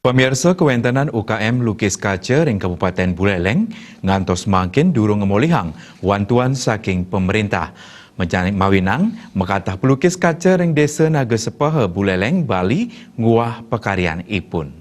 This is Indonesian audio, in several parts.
Pemirsa kewentenan UKM Lukis Kaca ring Kabupaten Buleleng ngantos makin durung ngemolihang wantuan saking pemerintah. Menjani mawinang mekatah pelukis kaca ring Desa Naga Sepaha Buleleng, Bali nguah pekaryan ipun.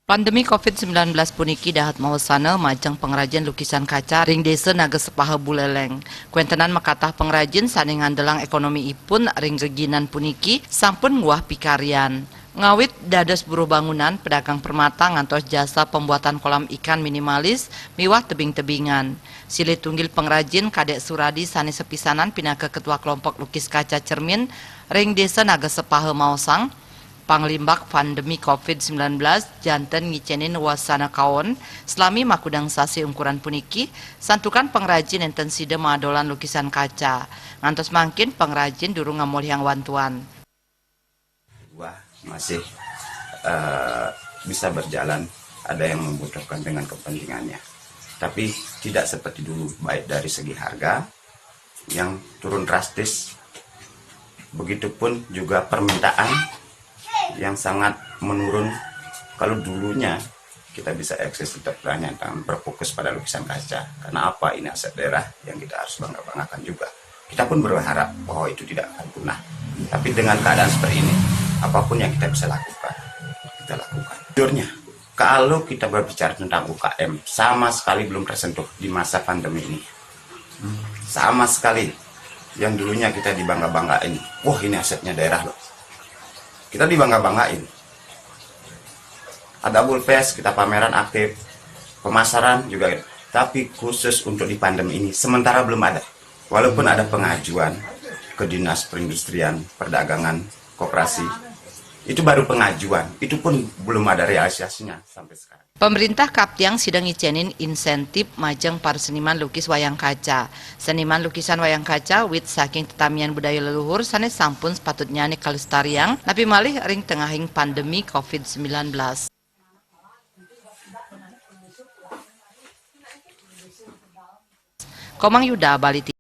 Pandemi COVID-19 puniki dahat mawasana majang pengrajin lukisan kaca ring Desa Naga Sepaha Buleleng. Kuentenan makatah pengrajin saning ngandelang ekonomi ipun ring reginan puniki sampun nguah pikaryan. Ngawit dados buruh bangunan, pedagang permata ngantos jasa pembuatan kolam ikan minimalis miwah tebing-tebingan. Silih tunggil pengrajin Kadek Suradi sani sepisanan pinaka ketua kelompok lukis kaca cermin ring Desa Naga Sepaha Maosang. Panglimbak pandemi COVID-19 janten ngicenin wasana kawon selami makudang sasi ukuran puniki santukan pengrajin enten sida madolan lukisan kaca ngantos mangkin pengrajin durung ngamolihang wantuan. Wah, masih bisa berjalan, ada yang membutuhkan dengan kepentingannya, tapi tidak seperti dulu, baik dari segi harga yang turun drastis, begitupun juga permintaan yang sangat menurun. Kalau dulunya kita bisa eksis tetap dan berfokus pada lukisan kaca, karena apa, ini aset daerah yang kita harus bangga-banggakan juga. Kita pun berharap bahwa itu tidak akan punah, tapi dengan keadaan seperti ini, apapun yang kita bisa lakukan, kita lakukan. Jujurnya, kalau kita berbicara tentang UKM, sama sekali belum tersentuh di masa pandemi ini. Sama sekali. Yang dulunya kita dibangga-banggain, wah ini asetnya daerah loh. Kita dibangga-banggain. Ada bulfest, kita pameran aktif, pemasaran juga. Tapi khusus untuk di pandemi ini, sementara belum ada. Walaupun ada pengajuan ke Dinas Perindustrian, Perdagangan, Koperasi, itu baru pengajuan. Itu pun belum ada realisasinya sampai sekarang. Pemerintah Kaptiang sidang ngicenin insentif majang para seniman lukis wayang kaca. Seniman lukisan wayang kaca wit saking tetamian budaya leluhur sanes sampun sepatutnya nih kalestariang, tapi malih ring tengahing pandemi COVID-19. Komang Yuda, Bali.